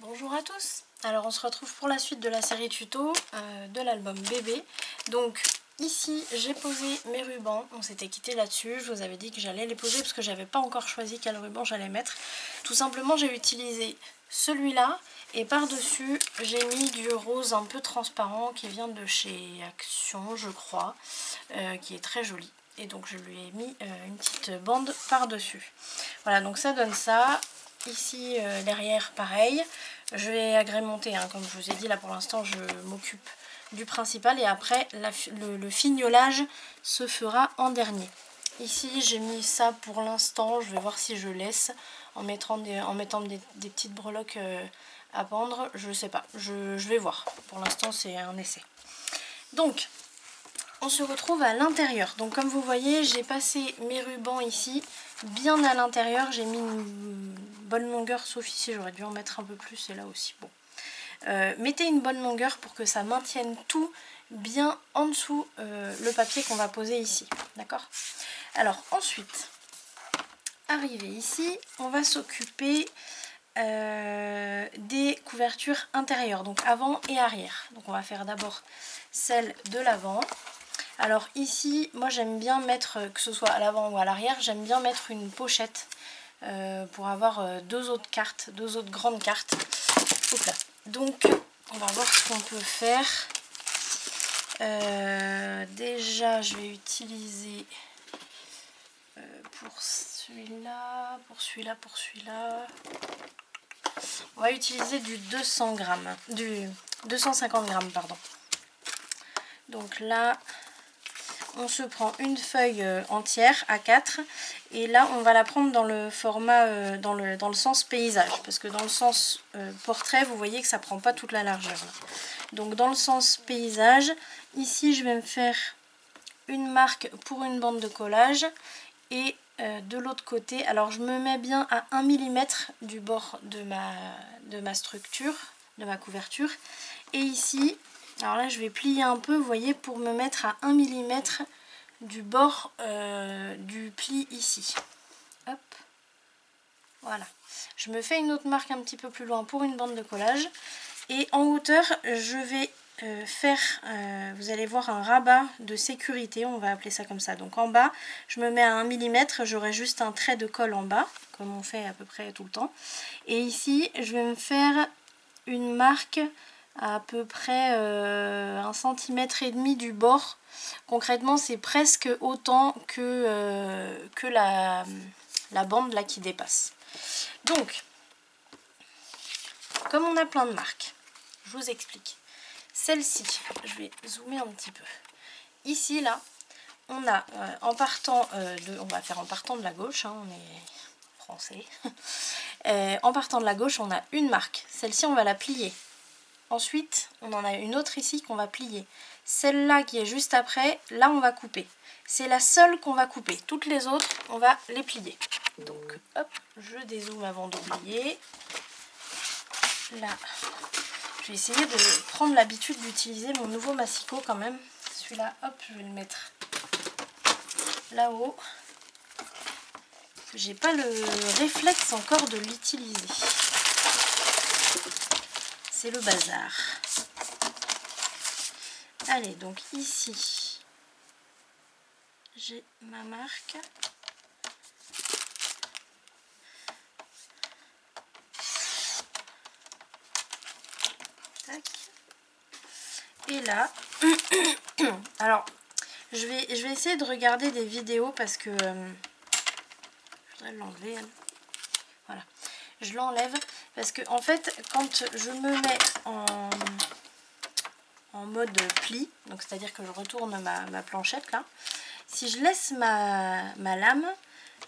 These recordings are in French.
Bonjour à tous. Alors on se retrouve pour la suite de la série tuto de l'album bébé. Donc ici j'ai posé mes rubans, on s'était quitté là-dessus, je vous avais dit que j'allais les poser parce que j'avais pas encore choisi quel ruban j'allais mettre. Tout simplement j'ai utilisé celui-là et par-dessus j'ai mis du rose un peu transparent qui vient de chez Action je crois, qui est très joli. Et donc je lui ai mis une petite bande par-dessus. Voilà, donc ça donne ça. Ici derrière pareil, je vais agrémenter, hein, comme je vous ai dit là pour l'instant je m'occupe du principal et après le fignolage se fera en dernier. Ici j'ai mis ça pour l'instant, je vais voir si je laisse en mettant des petites breloques à pendre, je sais pas, je vais voir, pour l'instant c'est un essai. Donc on se retrouve à l'intérieur. Donc comme vous voyez, j'ai passé mes rubans ici, bien à l'intérieur. J'ai mis une bonne longueur, sauf ici, j'aurais dû en mettre un peu plus, et là aussi. Bon. Mettez une bonne longueur pour que ça maintienne tout bien en dessous le papier qu'on va poser ici. D'accord? Alors ensuite, arrivé ici, on va s'occuper des couvertures intérieures, donc avant et arrière. Donc on va faire d'abord celle de l'avant. Alors ici, moi j'aime bien mettre, que ce soit à l'avant ou à l'arrière, j'aime bien mettre une pochette pour avoir deux autres cartes, deux autres grandes cartes. Là. Donc on va voir ce qu'on peut faire. Déjà je vais utiliser pour celui-là, pour celui-là, pour celui-là. On va utiliser du 200 grammes, du 250 grammes, pardon. Donc là, on se prend une feuille entière à 4 et là on va la prendre dans le format, dans le sens paysage, parce que dans le sens portrait vous voyez que ça prend pas toute la largeur là. Donc dans le sens paysage, ici je vais me faire une marque pour une bande de collage et de l'autre côté, alors je me mets bien à 1 mm du bord de ma structure, de ma couverture, et ici, alors là je vais plier un peu, vous voyez, pour me mettre à 1 mm du bord du pli ici. Hop, voilà. Je me fais une autre marque un petit peu plus loin pour une bande de collage. Et en hauteur, je vais faire, vous allez voir, un rabat de sécurité, on va appeler ça comme ça. Donc en bas, je me mets à 1 mm, j'aurai juste un trait de colle en bas, comme on fait à peu près tout le temps. Et ici, je vais me faire une marque à peu près 1,5 cm du bord. Concrètement c'est presque autant que la bande là qui dépasse. Donc comme on a plein de marques, je vous explique. Celle-ci, je vais zoomer un petit peu. Ici là, on a en partant on va faire en partant de la gauche, hein, on est français. En partant de la gauche, on a une marque. Celle-ci, on va la plier. Ensuite, on en a une autre ici qu'on va plier. Celle-là qui est juste après, là on va couper. C'est la seule qu'on va couper. Toutes les autres, on va les plier. Donc, hop, je dézoome avant d'oublier. Là, je vais essayer de prendre l'habitude d'utiliser mon nouveau massicot quand même. Celui-là, hop, je vais le mettre là-haut. J'ai pas le réflexe encore de l'utiliser. C'est le bazar. Allez, donc ici, j'ai ma marque. Tac. Et là, alors, je vais essayer de regarder des vidéos parce que je voudrais l'enlever. Voilà, je l'enlève parce que en fait, quand je me mets en mode pli, donc c'est-à-dire que je retourne ma planchette là, si je laisse ma lame,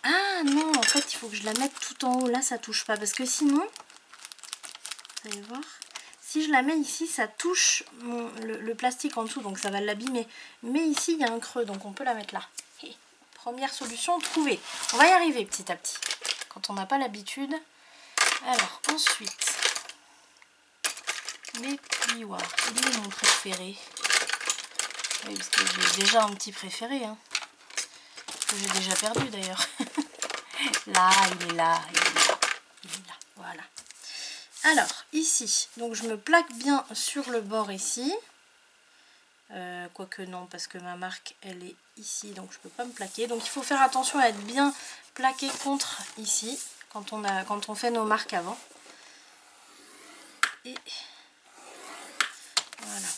ah non, en fait il faut que je la mette tout en haut, là ça touche pas, parce que sinon, vous allez voir, si je la mets ici, ça touche le plastique en dessous, donc ça va l'abîmer, mais ici il y a un creux, donc on peut la mettre là. Et première solution trouvée, on va y arriver petit à petit, quand on n'a pas l'habitude. Alors ensuite, mes plioirs, il est mon préféré. Oui, parce que j'ai déjà un petit préféré, hein, que j'ai déjà perdu d'ailleurs. Là, il est là, il est là, il est là, voilà. Alors, ici, donc je me plaque bien sur le bord ici. Quoique non, parce que ma marque, elle est ici, donc je peux pas me plaquer. Donc il faut faire attention à être bien plaqué contre ici, quand on fait nos marques avant. Et voilà.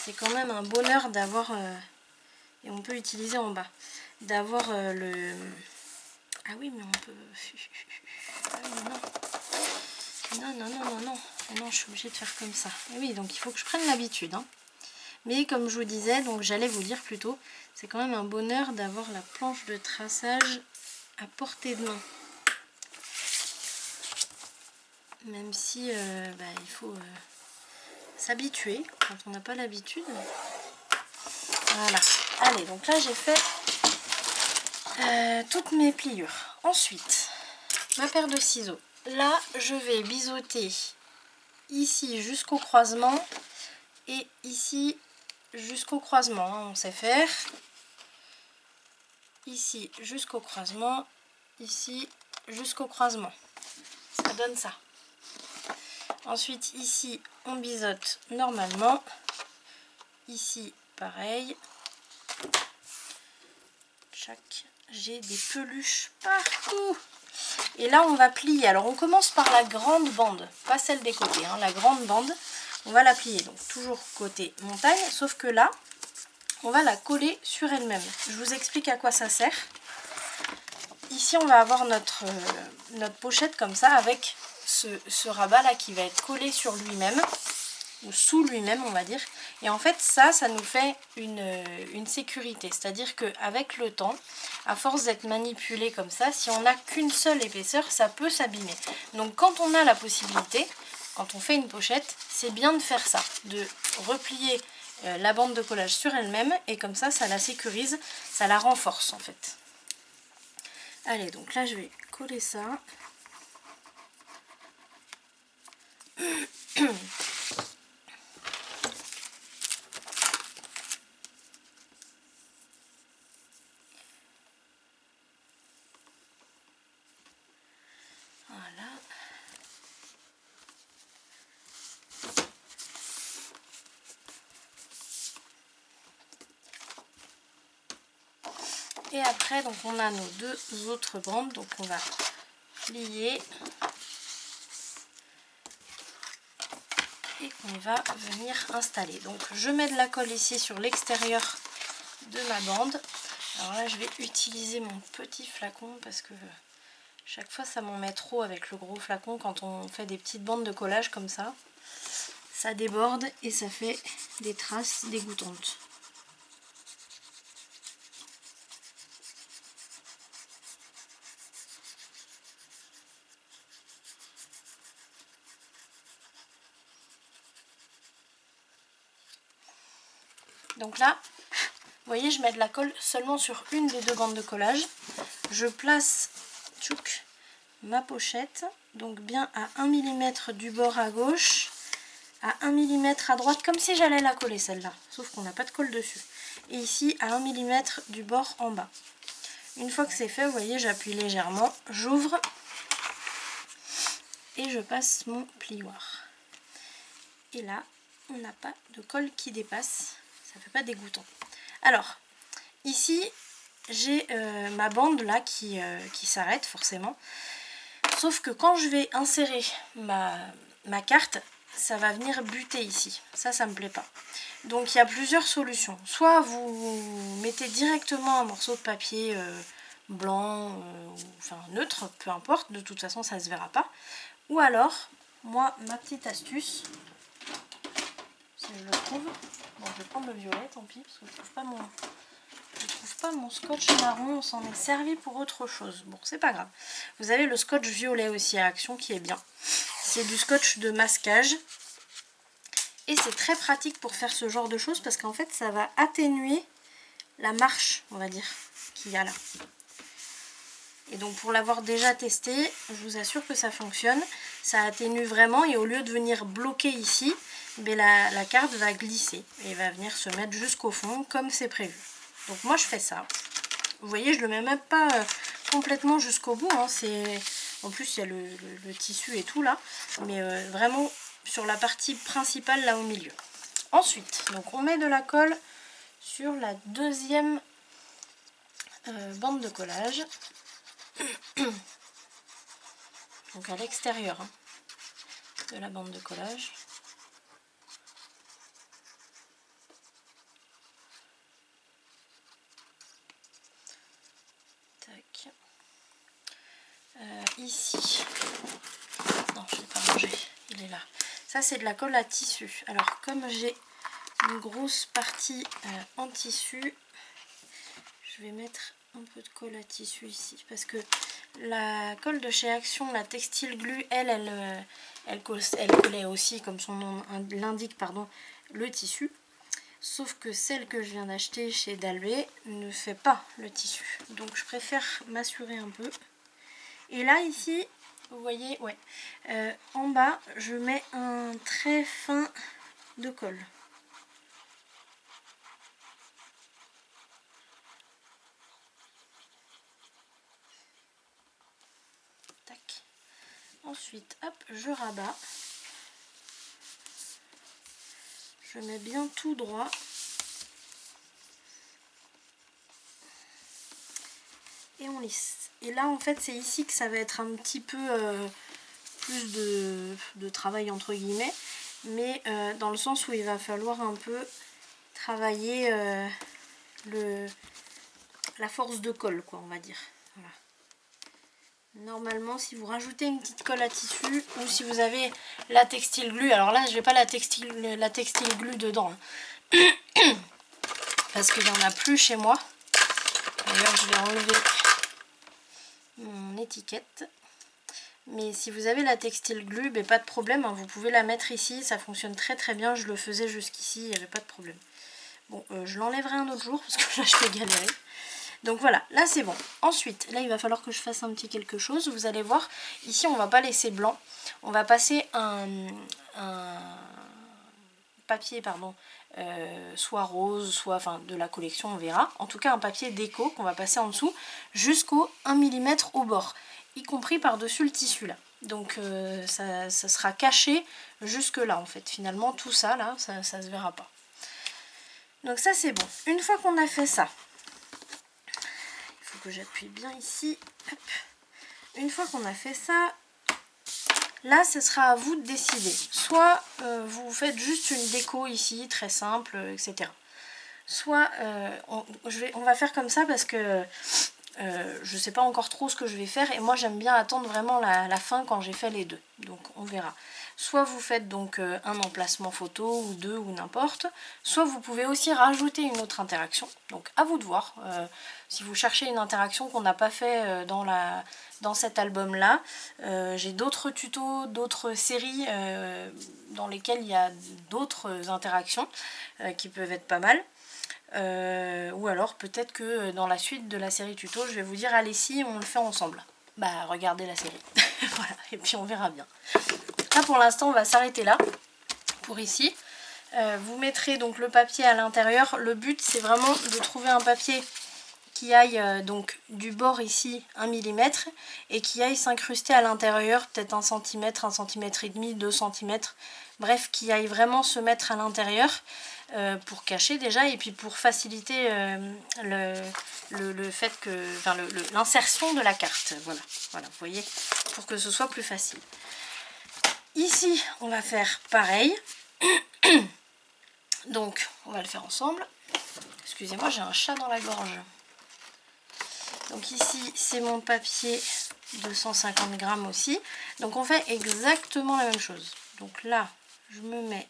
C'est quand même un bonheur d'avoir, et on peut utiliser en bas, d'avoir le... Ah oui, mais on peut... Ah oui, non. Non, je suis obligée de faire comme ça. Et oui, donc il faut que je prenne l'habitude, hein. Mais comme je vous disais, donc j'allais vous dire plutôt, c'est quand même un bonheur d'avoir la planche de traçage à portée de main. Même si il faut s'habituer quand on n'a pas l'habitude. Voilà. Allez, donc là j'ai fait toutes mes pliures. Ensuite, ma paire de ciseaux. Là, je vais biseauter ici jusqu'au croisement et ici jusqu'au croisement, hein, on sait faire. Ici jusqu'au croisement, ici jusqu'au croisement. Ça donne ça. Ensuite, ici, on biseaute normalement. Ici, pareil. J'ai des peluches partout. Et là, on va plier. Alors, on commence par la grande bande, pas celle des côtés, hein, la grande bande. On va la plier, donc toujours côté montagne, sauf que là, on va la coller sur elle-même. Je vous explique à quoi ça sert. Ici, on va avoir notre pochette comme ça, avec ce rabat là qui va être collé sur lui-même, ou sous lui-même, on va dire. Et en fait, ça nous fait une sécurité. C'est-à-dire qu'avec le temps, à force d'être manipulé comme ça, si on n'a qu'une seule épaisseur, ça peut s'abîmer. Donc quand on a la possibilité, quand on fait une pochette, c'est bien de faire ça, de replier la bande de collage sur elle-même, et comme ça, ça la sécurise, ça la renforce en fait. Allez, donc là, je vais coller ça. Voilà. Et après, donc on a nos deux autres bandes, donc on va plier et on va venir installer. Donc je mets de la colle ici sur l'extérieur de ma bande. Alors là, je vais utiliser mon petit flacon parce que chaque fois ça m'en met trop avec le gros flacon quand on fait des petites bandes de collage comme ça. Ça déborde et ça fait des traces dégoûtantes. Donc là, vous voyez, je mets de la colle seulement sur une des deux bandes de collage. Je place ma pochette, donc bien à 1 mm du bord à gauche, à 1 mm à droite, comme si j'allais la coller celle-là, sauf qu'on n'a pas de colle dessus. Et ici à 1 mm du bord en bas. Une fois que c'est fait, vous voyez, j'appuie légèrement, j'ouvre et je passe mon plioir. Et là, on n'a pas de colle qui dépasse, ça fait pas dégoûtant. Alors, ici, j'ai ma bande là qui s'arrête forcément. Sauf que quand je vais insérer ma carte, ça va venir buter ici. Ça me plaît pas. Donc il y a plusieurs solutions. Soit vous mettez directement un morceau de papier blanc, ou, enfin neutre, peu importe, de toute façon ça se verra pas. Ou alors, moi, ma petite astuce, si je le trouve, bon je vais prendre le violet, tant pis, parce que je trouve pas mon scotch marron, on s'en est servi pour autre chose. Bon, c'est pas grave. Vous avez le scotch violet aussi à Action qui est bien. C'est du scotch de masquage. Et c'est très pratique pour faire ce genre de choses parce qu'en fait, ça va atténuer la marche, on va dire, qu'il y a là. Et donc, pour l'avoir déjà testé, je vous assure que ça fonctionne. Ça atténue vraiment et au lieu de venir bloquer ici, mais la carte va glisser et va venir se mettre jusqu'au fond comme c'est prévu. Donc moi je fais ça. Vous voyez, je le mets même pas complètement jusqu'au bout. Hein. En plus il y a le tissu et tout là, mais vraiment sur la partie principale là au milieu. Ensuite, donc on met de la colle sur la deuxième bande de collage. Donc à l'extérieur hein, de la bande de collage. Tac. Ici. Non, je ne l'ai pas rangé. Il est là. Ça, c'est de la colle à tissu. Alors, comme j'ai une grosse partie en tissu, je vais mettre un peu de colle à tissu ici. Parce que la colle de chez Action, la Textile Glue, elle collait aussi, comme son nom l'indique, pardon, le tissu. Sauf que celle que je viens d'acheter chez Dalbé ne fait pas le tissu. Donc je préfère m'assurer un peu. Et là ici, vous voyez, ouais, en bas, je mets un trait fin de colle. Tac. Ensuite, hop, je rabats. Je mets bien tout droit. Et on lisse. Et là, en fait, c'est ici que ça va être un petit peu plus de travail, entre guillemets. Mais dans le sens où il va falloir un peu travailler la force de colle, quoi, on va dire. Voilà. Normalement, si vous rajoutez une petite colle à tissu ou si vous avez la Textile Glue, alors là, je vais pas la textile glue dedans, hein, parce qu'il n'y en a plus chez moi. D'ailleurs, je vais enlever mon étiquette. Mais si vous avez la Textile Glue, ben, pas de problème, hein, vous pouvez la mettre ici, ça fonctionne très très bien. Je le faisais jusqu'ici, il n'y avait pas de problème. Bon, je l'enlèverai un autre jour parce que là, je vais galérer. Donc voilà, là c'est bon. Ensuite, là il va falloir que je fasse un petit quelque chose. Vous allez voir, ici on va pas laisser blanc. On va passer un papier, pardon, soit rose, soit enfin de la collection, on verra. En tout cas un papier déco qu'on va passer en dessous jusqu'au 1 mm au bord, y compris par-dessus le tissu là. Donc ça sera caché jusque là en fait. Finalement tout ça là, ça se verra pas. Donc ça c'est bon. Une fois qu'on a fait ça, que j'appuie bien ici. Hop. Une fois qu'on a fait ça, là ce sera à vous de décider. Soit vous faites juste une déco ici, très simple, etc. Soit on va faire comme ça parce que je sais pas encore trop ce que je vais faire et moi j'aime bien attendre vraiment la fin quand j'ai fait les deux. Donc on verra. Soit vous faites donc un emplacement photo ou deux ou n'importe, soit vous pouvez aussi rajouter une autre interaction. Donc à vous de voir. Si vous cherchez une interaction qu'on n'a pas fait dans cet album là, j'ai d'autres tutos, d'autres séries dans lesquelles il y a d'autres interactions qui peuvent être pas mal. Ou alors peut-être que dans la suite de la série tuto je vais vous dire allez si on le fait ensemble. Bah regardez la série. Voilà, et puis on verra bien. Là pour l'instant on va s'arrêter là pour ici. Vous mettrez donc le papier à l'intérieur. Le but c'est vraiment de trouver un papier qui aille donc du bord ici 1 mm et qui aille s'incruster à l'intérieur peut-être 1 cm, 1 cm et demi, 2 cm, bref qui aille vraiment se mettre à l'intérieur pour cacher déjà et puis pour faciliter le fait que, enfin l'insertion de la carte, voilà, vous voyez, pour que ce soit plus facile. Ici on va faire pareil. Donc on va le faire ensemble. Excusez-moi, j'ai un chat dans la gorge. Donc ici c'est mon papier 250 grammes aussi. Donc on fait exactement la même chose. Donc là je me mets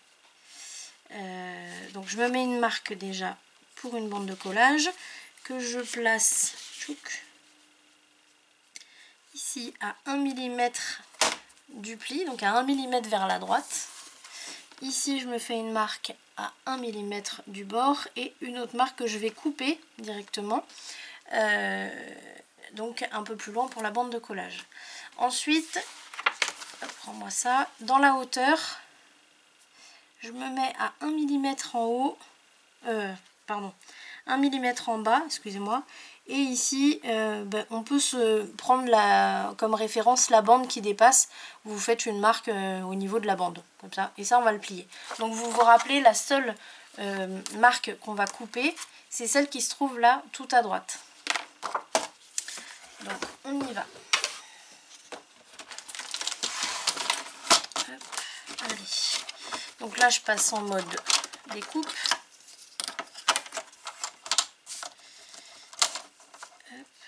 une marque déjà pour une bande de collage que je place ici à 1 mm du pli, donc à 1 mm vers la droite. Ici je me fais une marque à 1 mm du bord et une autre marque que je vais couper directement. Donc un peu plus loin pour la bande de collage. Ensuite, prends-moi ça, dans la hauteur, je me mets à 1 mm en haut, 1 mm en bas, excusez-moi, Et ici, on peut se prendre comme référence la bande qui dépasse. Vous faites une marque au niveau de la bande, comme ça. Et ça, on va le plier. Donc vous vous rappelez, la seule marque qu'on va couper, c'est celle qui se trouve là, tout à droite. Donc on y va. Hop, allez. Donc là, je passe en mode découpe.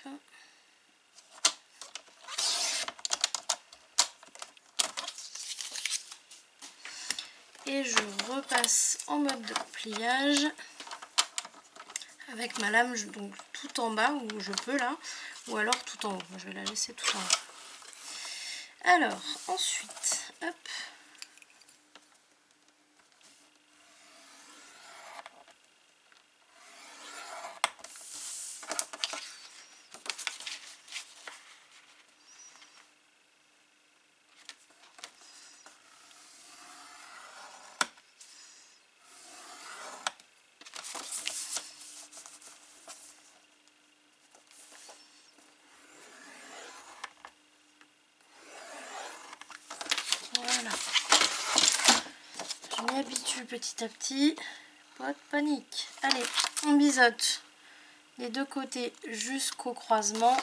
Hop. Et je repasse en mode de pliage avec ma lame donc tout en bas où je peux là, ou alors tout en haut. Je vais la laisser tout en haut. Alors ensuite, hop. Voilà. Je m'y habitue petit à petit. Pas de panique. Allez, on biseaute les deux côtés jusqu'au croisement.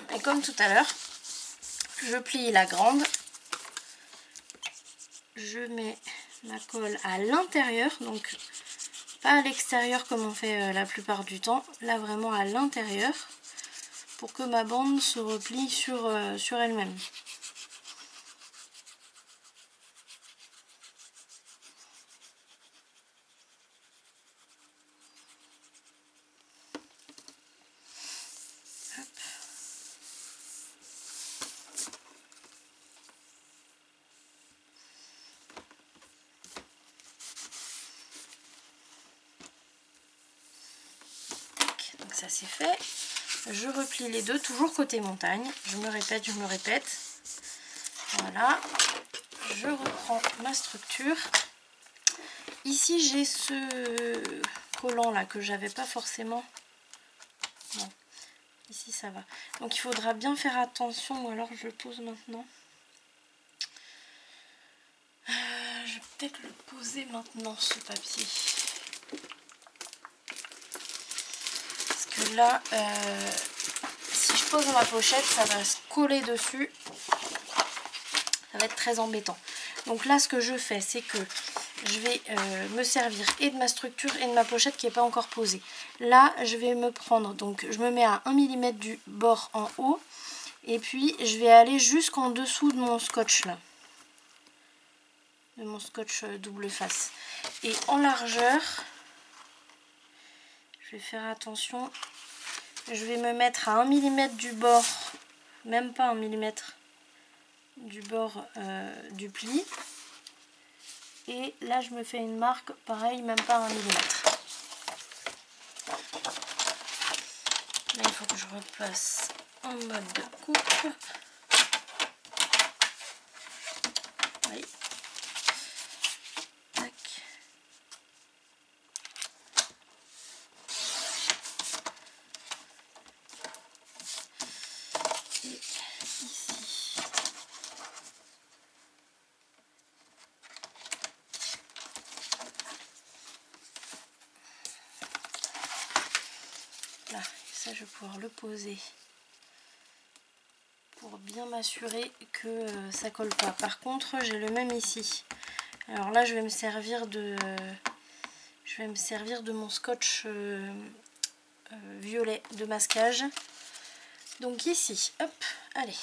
Et comme tout à l'heure, je plie la grande. Je mets ma colle à l'intérieur, donc pas à l'extérieur comme on fait la plupart du temps, là vraiment à l'intérieur, pour que ma bande se replie sur elle-même. Donc ça c'est fait. Je replie les deux, toujours côté montagne. Je me répète. Voilà. Je reprends ma structure. Ici j'ai ce collant là que j'avais pas forcément. Non. Ici ça va. Donc il faudra bien faire attention, ou alors je le pose maintenant. Je vais peut-être le poser maintenant ce papier. Parce que là, si je pose ma pochette, ça va se coller dessus. Ça va être très embêtant. Donc là, ce que je fais, c'est que je vais me servir et de ma structure et de ma pochette qui n'est pas encore posée. Là, je vais me prendre, donc je me mets à 1 mm du bord en haut. Et puis, je vais aller jusqu'en dessous de mon scotch là. De mon scotch double face. Et en largeur, je vais faire attention. Je vais me mettre à 1 mm du bord, même pas 1 mm du bord du pli. Et là, je me fais une marque, pareil, même pas 1 mm. Là, il faut que je repasse en mode de coupe. Oui. Tac. Et ici. Là, ça, je vais pouvoir le poser pour bien m'assurer que ça colle pas. Par contre, j'ai le même ici. Alors là, je vais me servir de mon scotch violet de masquage. Donc ici, hop, allez.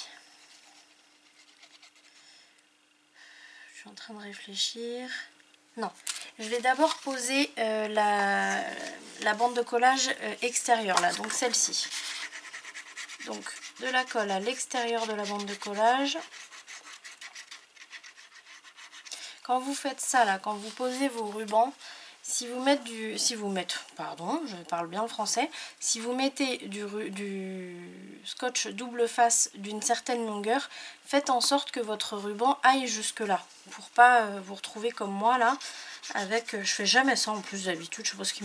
Je suis en train de réfléchir. Non, je vais d'abord poser la bande de collage extérieure là, donc celle-ci. Donc de la colle à l'extérieur de la bande de collage. quand vous faites ça là, quand vous posez vos rubans, si vous mettez du scotch double face d'une certaine longueur, faites en sorte que votre ruban aille jusque là, pour pas vous retrouver comme moi là, avec, je fais jamais ça en plus d'habitude, je sais pas ce qui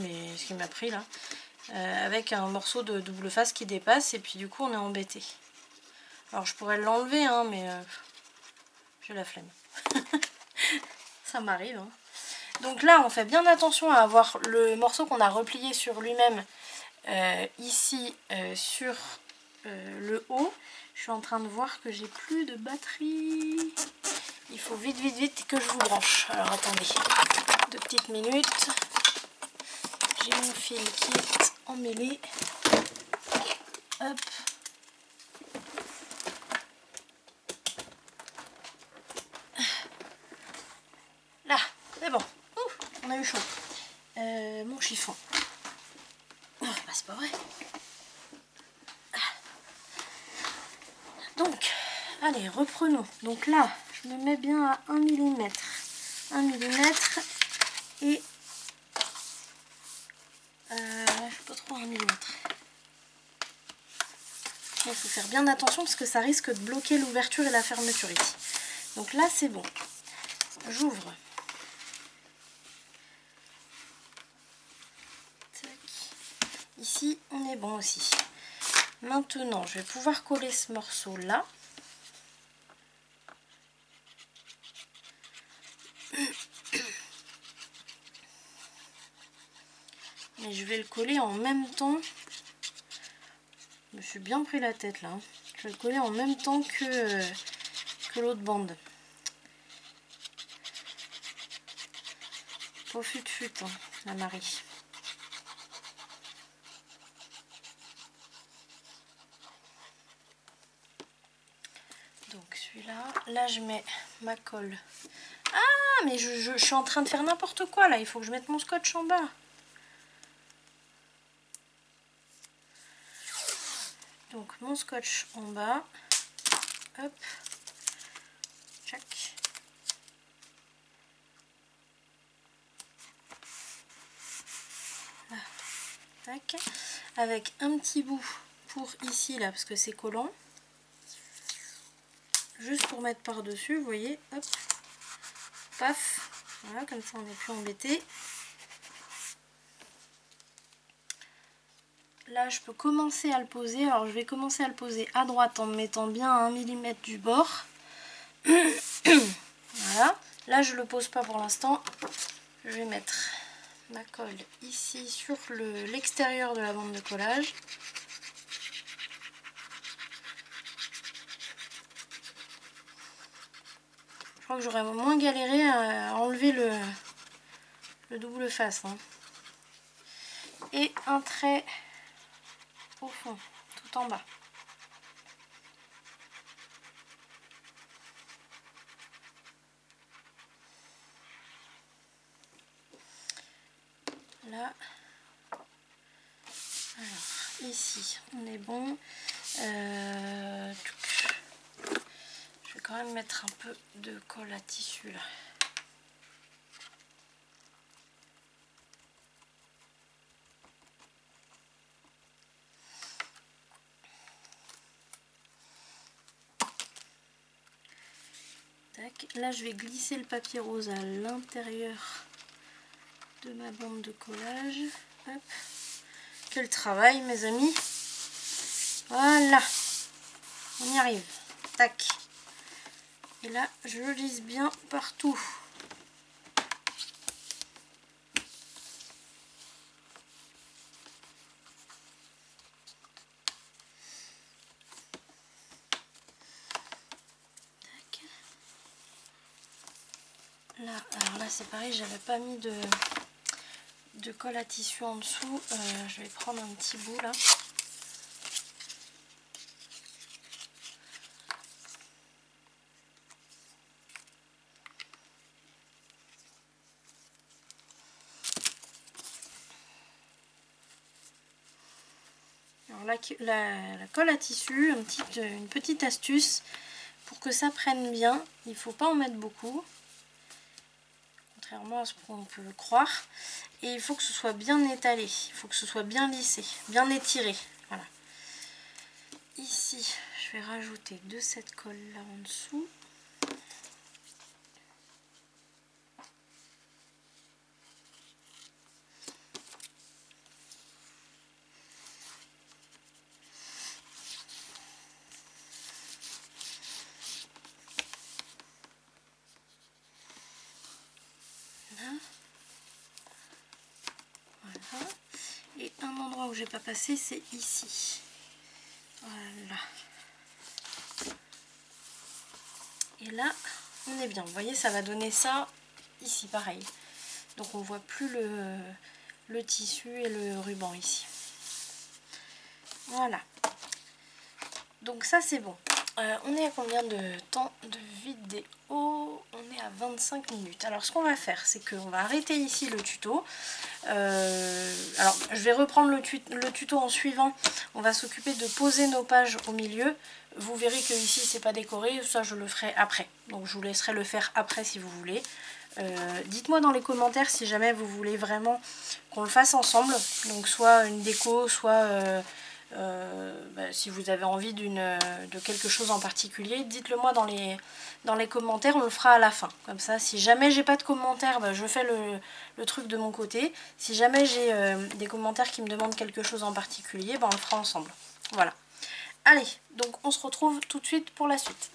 m'a pris là, avec un morceau de double face qui dépasse et puis du coup on est embêté. Alors je pourrais l'enlever hein, mais j'ai la flemme. Ça m'arrive hein. Donc là on fait bien attention à avoir le morceau qu'on a replié sur lui-même ici sur le haut. Je suis en train de voir que j'ai plus de batterie. Il faut vite que je vous branche. Alors attendez 2 petites minutes. J'ai mon fil qui est emmêlé. Hop. Là, c'est bon. Ouh, on a eu chaud. Mon chiffon. Oh, bah c'est pas vrai. Donc, allez, reprenons. Donc là, je me mets bien à 1 mm. 1 mm et... je sais pas trop 1 mm. Il faut faire bien attention parce que ça risque de bloquer l'ouverture et la fermeture ici. Donc là, c'est bon. J'ouvre. Ici, on est bon aussi. Maintenant, je vais pouvoir coller ce morceau-là. Mais je vais le coller en même temps. Je me suis bien pris la tête là. Je vais le coller en même temps que l'autre bande. Pas fut hein, la Marie. Donc celui-là, là je mets ma colle. Ah mais je suis en train de faire n'importe quoi là, il faut que je mette mon scotch en bas. Donc mon scotch en bas. Hop. Tchac. Là. Tac. Avec un petit bout pour ici là parce que c'est collant. Juste pour mettre par dessus, vous voyez, hop, paf, voilà, comme ça on n'est plus embêté. Là je peux commencer à le poser, alors je vais commencer à le poser à droite en me mettant bien à 1 mm du bord. Voilà, là je le pose pas pour l'instant, je vais mettre ma colle ici sur l'extérieur de la bande de collage. Je crois que j'aurais moins galéré à enlever le double face. Hein. Et un trait au fond, tout en bas. Là. Alors, ici, on est bon. Je vais quand même mettre un peu de colle à tissu là. Tac. Là, je vais glisser le papier rose à l'intérieur de ma bande de collage. Hop. Quel travail, mes amis. Voilà. On y arrive. Tac. Et là, je lisse bien partout. Tac. Là, alors là, c'est pareil, j'avais pas mis de colle à tissu en dessous. Je vais prendre un petit bout là. Alors la colle à tissu, une petite astuce pour que ça prenne bien. Il ne faut pas en mettre beaucoup. contrairement à ce qu'on peut croire. Et il faut que ce soit bien étalé, il faut que ce soit bien lissé, bien étiré. Voilà. Ici, je vais rajouter de cette colle là en dessous. Voilà. Et un endroit où j'ai pas passé, c'est ici. Voilà. Et là, on est bien. Vous voyez, ça va donner ça ici, pareil. Donc on voit plus le tissu et le ruban ici. Voilà. Donc ça, c'est bon. On est à combien de temps de vidéo? On est à 25 minutes. Alors ce qu'on va faire, c'est qu'on va arrêter ici le tuto. Alors je vais reprendre le tuto en suivant. On va s'occuper de poser nos pages au milieu. Vous verrez que ici c'est pas décoré, ça je le ferai après. Donc je vous laisserai le faire après si vous voulez. Dites-moi dans les commentaires si jamais vous voulez vraiment qu'on le fasse ensemble. Donc soit une déco, soit... si vous avez envie de quelque chose en particulier, dites-le moi dans les commentaires, on le fera à la fin. Comme ça, si jamais j'ai pas de commentaires, je fais le truc de mon côté. Si jamais j'ai des commentaires qui me demandent quelque chose en particulier, on le fera ensemble. Voilà. Allez, donc on se retrouve tout de suite pour la suite.